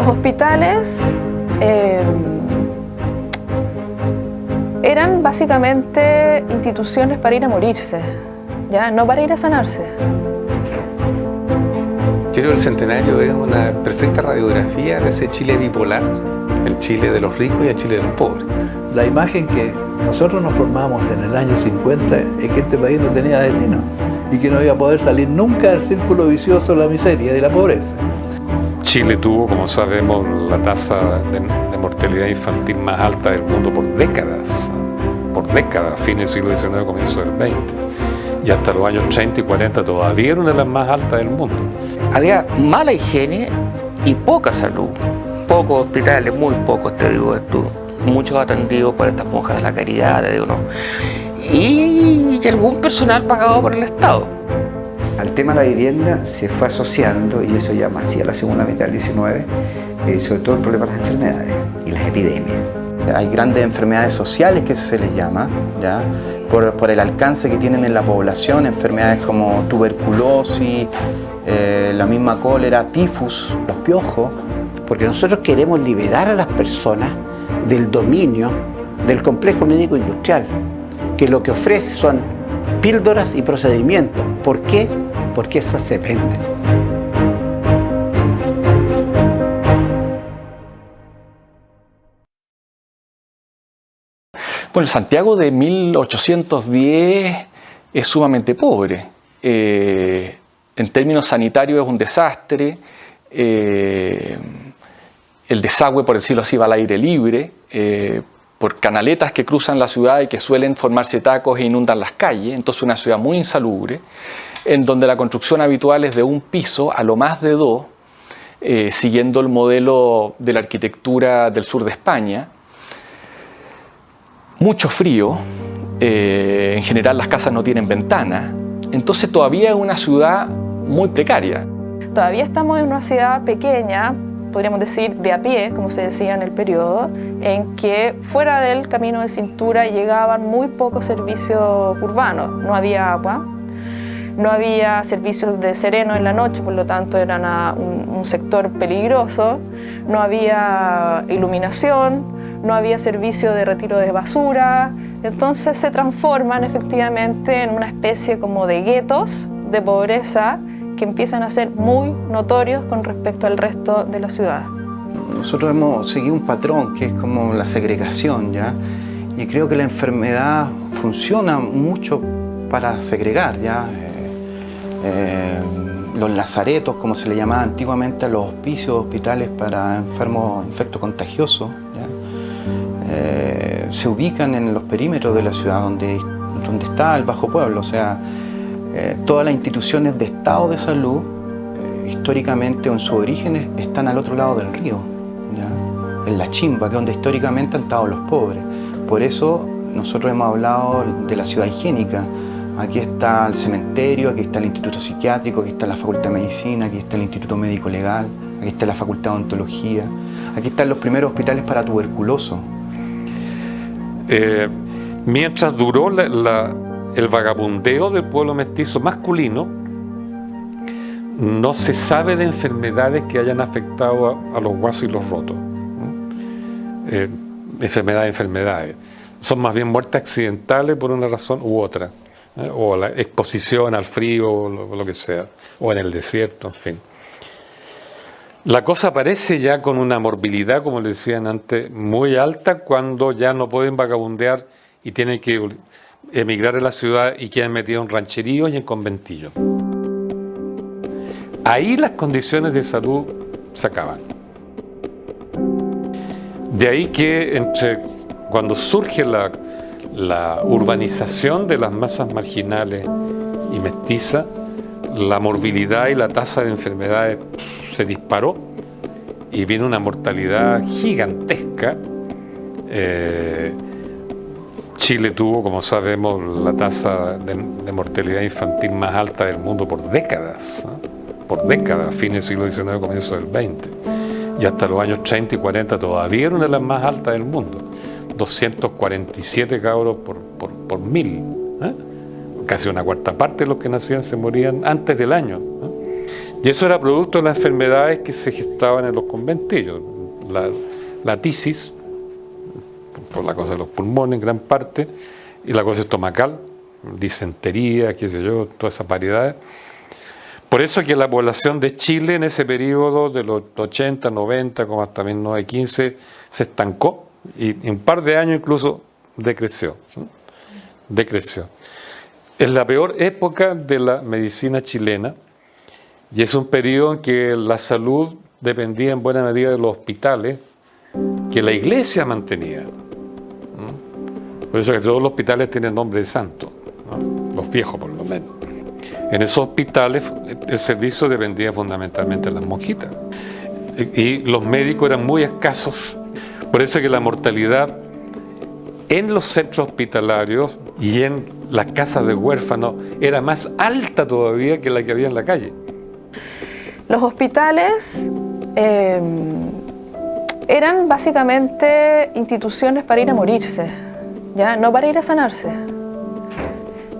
hospitales eran básicamente instituciones para ir a morirse, ¿ya? No para ir a sanarse. Creo que el centenario es una perfecta radiografía de ese Chile bipolar, el Chile de los ricos y el Chile de los pobres. La imagen que nosotros nos formamos en el año 50 es que este país no tenía destino y que no iba a poder salir nunca del círculo vicioso de la miseria y de la pobreza. Chile tuvo, como sabemos, la tasa de mortalidad infantil más alta del mundo por décadas, fines del siglo XIX, comienzo del XX. Y hasta los años 30 y 40 todavía era una de las más altas del mundo. Había mala higiene y poca salud. Pocos hospitales, muy pocos, te digo esto. Muchos atendidos por estas monjas de la caridad, te digo, ¿no? Y algún personal pagado por el Estado. Al tema de la vivienda se fue asociando, y eso ya más hacia la segunda mitad del XIX, sobre todo el problema de las enfermedades y las epidemias. Hay grandes enfermedades sociales que se les llama, ¿ya? Por el alcance que tienen en la población, enfermedades como tuberculosis, la misma cólera, tifus, los piojos. Porque nosotros queremos liberar a las personas del dominio del complejo médico industrial, que lo que ofrece son píldoras y procedimientos. ¿Por qué? Porque esas se venden. Bueno, el Santiago de 1810 es sumamente pobre. En términos sanitarios es un desastre. El desagüe, por decirlo así, va al aire libre, por canaletas que cruzan la ciudad y que suelen formarse tacos e inundan las calles. Entonces una ciudad muy insalubre, en donde la construcción habitual es de un piso a lo más de dos, siguiendo el modelo de la arquitectura del sur de España. Mucho frío, en general las casas no tienen ventanas, entonces todavía es una ciudad muy precaria. Todavía estamos en una ciudad pequeña, podríamos decir de a pie, como se decía en el periodo, en que fuera del camino de cintura llegaban muy pocos servicios urbanos. No había agua, no había servicios de sereno en la noche, por lo tanto era un sector peligroso, no había iluminación, no había servicio de retiro de basura. Entonces se transforman efectivamente en una especie como de guetos de pobreza que empiezan a ser muy notorios con respecto al resto de la ciudad. Nosotros hemos seguido un patrón que es como la segregación, ¿ya? Y creo que la enfermedad funciona mucho para segregar, ¿ya? Los lazaretos, como se le llamaba antiguamente a los hospicios, hospitales para enfermos infectocontagiosos, ¿ya? Se ubican en los perímetros de la ciudad donde está el Bajo Pueblo, o sea, todas las instituciones de estado de salud, históricamente o en su origen, están al otro lado del río, ¿ya? En la Chimba, que es donde históricamente han estado los pobres. Por eso nosotros hemos hablado de la ciudad higiénica. Aquí está el cementerio, aquí está el Instituto Psiquiátrico, aquí está la Facultad de Medicina, aquí está el Instituto Médico Legal, aquí está la Facultad de Odontología, aquí están los primeros hospitales para tuberculosos. Mientras duró el vagabundeo del pueblo mestizo masculino, no se sabe de enfermedades que hayan afectado a los guasos y los rotos. Enfermedades. Son más bien muertes accidentales por una razón u otra, o la exposición al frío, o lo que sea, o en el desierto, en fin. La cosa aparece ya con una morbilidad, como les decían antes, muy alta cuando ya no pueden vagabundear y tienen que emigrar a la ciudad y quedan metidos en rancheríos y en conventillos. Ahí las condiciones de salud se acaban. De ahí que cuando surge la urbanización de las masas marginales y mestizas, la morbilidad y la tasa de enfermedades se disparó y viene una mortalidad gigantesca. Chile tuvo, como sabemos, la tasa de mortalidad infantil más alta del mundo por décadas, fines del siglo XIX, comienzo del XX. Y hasta los años 30 y 40 todavía era una de las más altas del mundo. 247 cabros por 1000. Casi una cuarta parte de los que nacían se morían antes del año. Y eso era producto de las enfermedades que se gestaban en los conventillos. La tisis, por la cosa de los pulmones en gran parte, y la cosa estomacal, disentería, qué sé yo, todas esas variedades. Por eso que la población de Chile en ese periodo de los 80, 90, como hasta 1915, se estancó y en un par de años incluso decreció. Es la peor época de la medicina chilena y es un periodo en que la salud dependía en buena medida de los hospitales que la iglesia mantenía. Por eso que todos los hospitales tienen nombre de santo, ¿no? Los viejos por lo menos. En esos hospitales el servicio dependía fundamentalmente de las monjitas y los médicos eran muy escasos. Por eso que la mortalidad en los centros hospitalarios y en las casas de huérfanos era más alta todavía que la que había en la calle. Los hospitales eran básicamente instituciones para ir a morirse, ¿ya? No para ir a sanarse.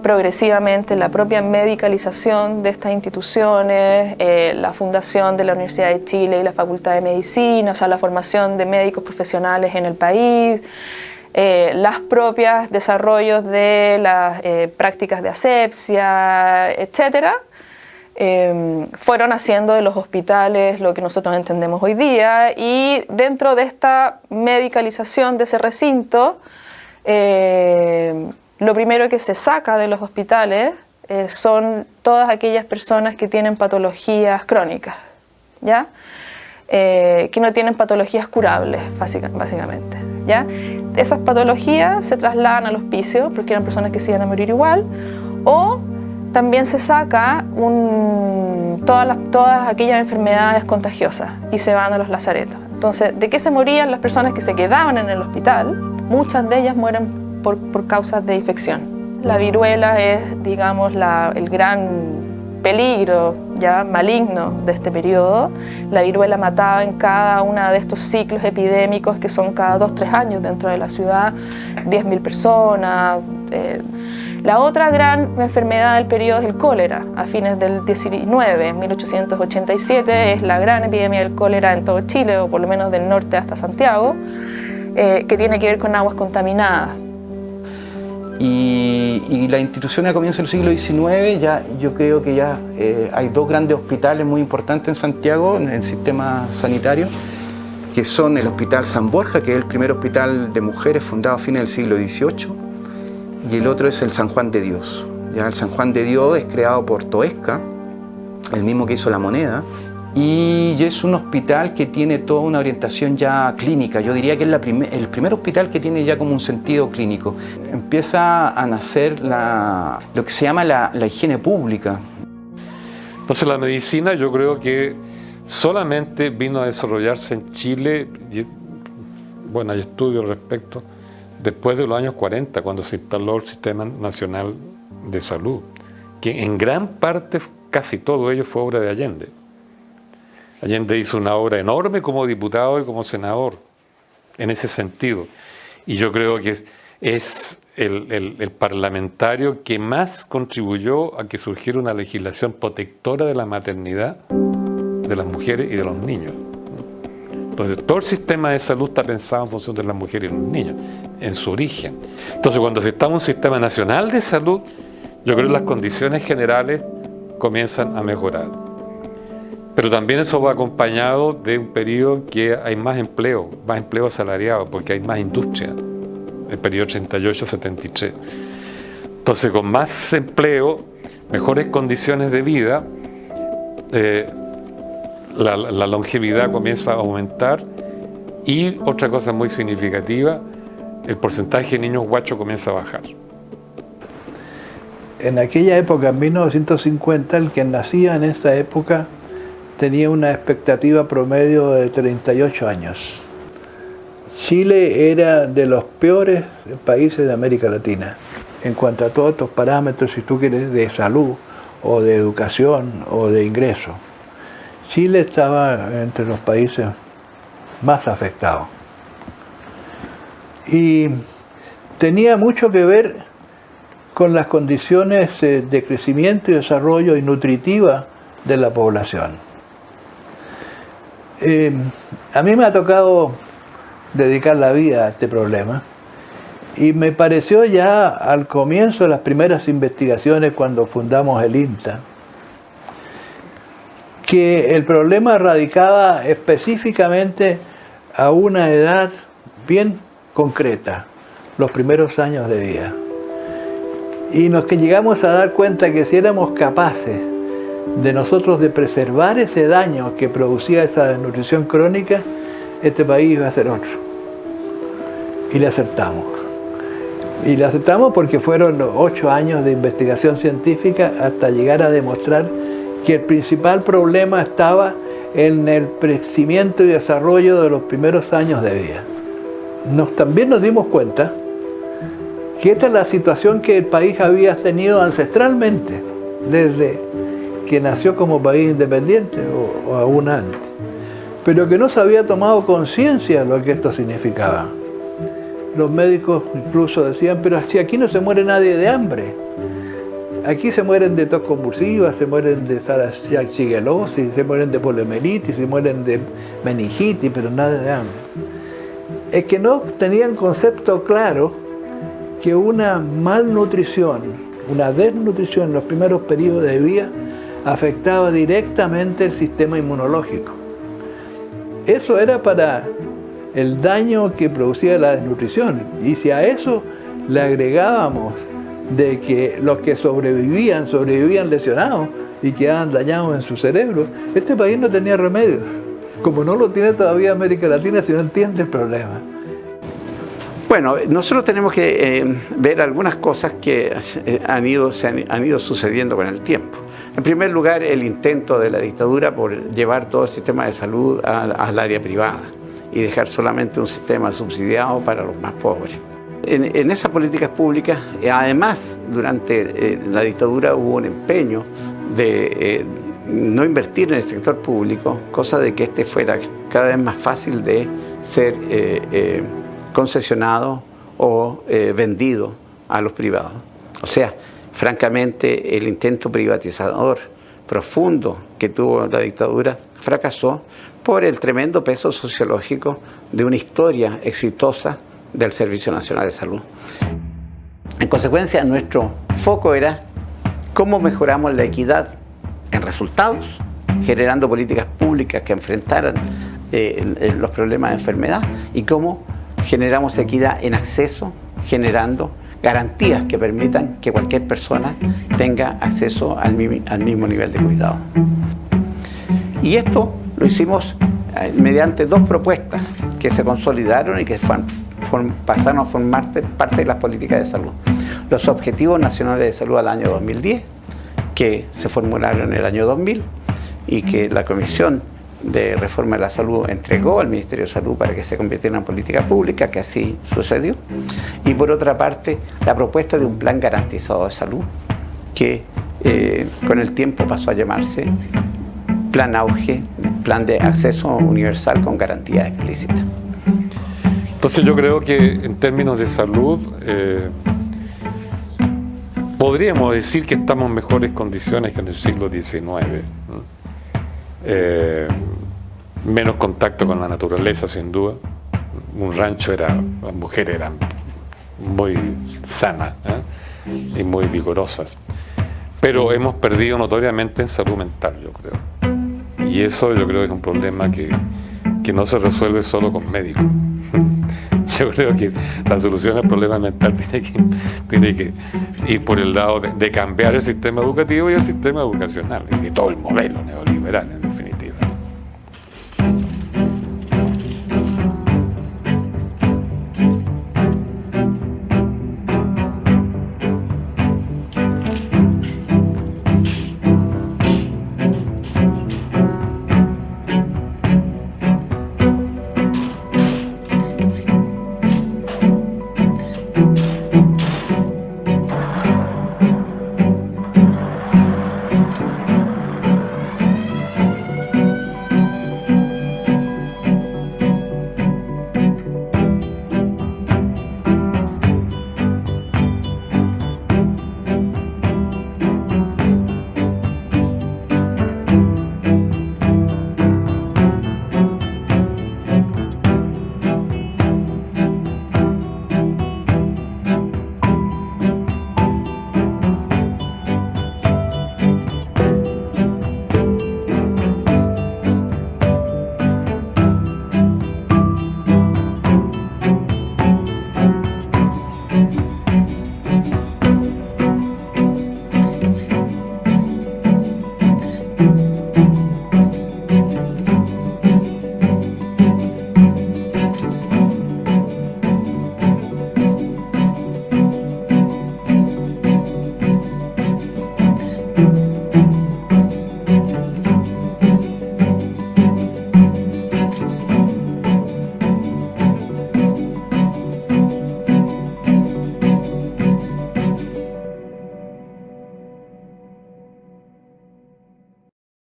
Progresivamente la propia medicalización de estas instituciones, la fundación de la Universidad de Chile y la Facultad de Medicina, o sea, la formación de médicos profesionales en el país, las propias desarrollos de las prácticas de asepsia, etcétera, fueron haciendo de los hospitales lo que nosotros entendemos hoy día, y dentro de esta medicalización de ese recinto, lo primero que se saca de los hospitales son todas aquellas personas que tienen patologías crónicas, ¿ya? Que no tienen patologías curables, básicamente, ¿ya? Esas patologías se trasladan al hospicio porque eran personas que se iban a morir igual, o también se saca todas aquellas enfermedades contagiosas y se van a los lazaretos. Entonces, ¿de qué se morían las personas que se quedaban en el hospital? Muchas de ellas mueren por causas de infección. La viruela es, digamos, el gran peligro ya maligno de este periodo. La viruela mataba en cada uno de estos ciclos epidémicos que son cada 2-3 años dentro de la ciudad, 10.000 personas. La otra gran enfermedad del periodo es el cólera. A fines del 19, 1887, es la gran epidemia del cólera en todo Chile, o por lo menos del norte hasta Santiago, que tiene que ver con aguas contaminadas. Y la institución a comienzos del siglo XIX, yo creo que ya hay dos grandes hospitales muy importantes en Santiago, en el sistema sanitario, que son el Hospital San Borja, que es el primer hospital de mujeres fundado a fines del siglo XVIII, y el otro es el San Juan de Dios. Ya el San Juan de Dios es creado por Toesca, el mismo que hizo La Moneda, y es un hospital que tiene toda una orientación ya clínica. Yo diría que es el primer hospital que tiene ya como un sentido clínico. Empieza a nacer lo que se llama la higiene pública. Entonces la medicina yo creo que solamente vino a desarrollarse en Chile, y bueno, hay estudios al respecto, después de los años 40, cuando se instaló el Sistema Nacional de Salud, que en gran parte, casi todo ello fue obra de Allende. Allende hizo una obra enorme como diputado y como senador, en ese sentido. Y yo creo que es el parlamentario que más contribuyó a que surgiera una legislación protectora de la maternidad, de las mujeres y de los niños. Entonces, todo el sistema de salud está pensado en función de las mujeres y los niños, en su origen. Entonces, cuando se está en un sistema nacional de salud, yo creo que las condiciones generales comienzan a mejorar. Pero también eso va acompañado de un periodo que hay más empleo asalariado, porque hay más industria, el periodo 38-73. Entonces, con más empleo, mejores condiciones de vida, la longevidad comienza a aumentar, y otra cosa muy significativa, el porcentaje de niños guachos comienza a bajar. En aquella época, en 1950, el que nacía en esa época tenía una expectativa promedio de 38 años. Chile era de los peores países de América Latina en cuanto a todos estos parámetros, si tú quieres, de salud o de educación o de ingreso. Chile estaba entre los países más afectados. Y tenía mucho que ver con las condiciones de crecimiento y desarrollo y nutritiva de la población. A mí me ha tocado dedicar la vida a este problema y me pareció ya al comienzo de las primeras investigaciones cuando fundamos el INTA que el problema radicaba específicamente a una edad bien concreta, los primeros años de vida. Y nos que llegamos a dar cuenta que si éramos capaces de nosotros de preservar ese daño que producía esa desnutrición crónica, este país iba a ser otro. Y le acertamos. Y le aceptamos porque fueron 8 años de investigación científica hasta llegar a demostrar que el principal problema estaba en el crecimiento y desarrollo de los primeros años de vida. También nos dimos cuenta que esta es la situación que el país había tenido ancestralmente, desde que nació como país independiente o aún antes, pero que no se había tomado conciencia de lo que esto significaba. Los médicos incluso decían, pero si aquí no se muere nadie de hambre, aquí se mueren de tos convulsiva, se mueren de shigellosis, se mueren de poliomielitis, se mueren de meningitis, pero nada de hambre. Es que no tenían concepto claro que una malnutrición, una desnutrición en los primeros periodos de vida afectaba directamente el sistema inmunológico. Eso era para el daño que producía la desnutrición. Y si a eso le agregábamos de que los que sobrevivían lesionados y quedaban dañados en su cerebro, este país no tenía remedio. Como no lo tiene todavía América Latina, si no entiende el problema. Bueno, nosotros tenemos que ver algunas cosas que han ido sucediendo con el tiempo. En primer lugar, el intento de la dictadura por llevar todo el sistema de salud al área privada y dejar solamente un sistema subsidiado para los más pobres. En esas políticas públicas, además, durante la dictadura hubo un empeño de no invertir en el sector público, cosa de que este fuera cada vez más fácil de ser concesionado o vendido a los privados. O sea, francamente, el intento privatizador profundo que tuvo la dictadura fracasó por el tremendo peso sociológico de una historia exitosa del Servicio Nacional de Salud. En consecuencia, nuestro foco era cómo mejoramos la equidad en resultados, generando políticas públicas que enfrentaran los problemas de enfermedad, y cómo generamos equidad en acceso, generando garantías que permitan que cualquier persona tenga acceso al mismo nivel de cuidado. Y esto lo hicimos mediante 2 propuestas que se consolidaron y que pasaron a formar parte de las políticas de salud. Los Objetivos Nacionales de Salud al año 2010, que se formularon en el año 2000 y que la Comisión de Reforma de la Salud entregó al Ministerio de Salud para que se convirtiera en política pública, que así sucedió. Y por otra parte, la propuesta de un plan garantizado de salud, que con el tiempo pasó a llamarse Plan Auge, Plan de Acceso Universal con Garantía Explícita. Entonces yo creo que en términos de salud podríamos decir que estamos en mejores condiciones que en el siglo XIX. Menos contacto con la naturaleza, sin duda. Un rancho las mujeres eran muy sanas y muy vigorosas. Pero hemos perdido notoriamente en salud mental, yo creo. Y eso yo creo que es un problema que no se resuelve solo con médicos. Yo creo que la solución al problema mental tiene que ir por el lado de cambiar el sistema educativo y el sistema educacional, y todo el modelo neoliberal.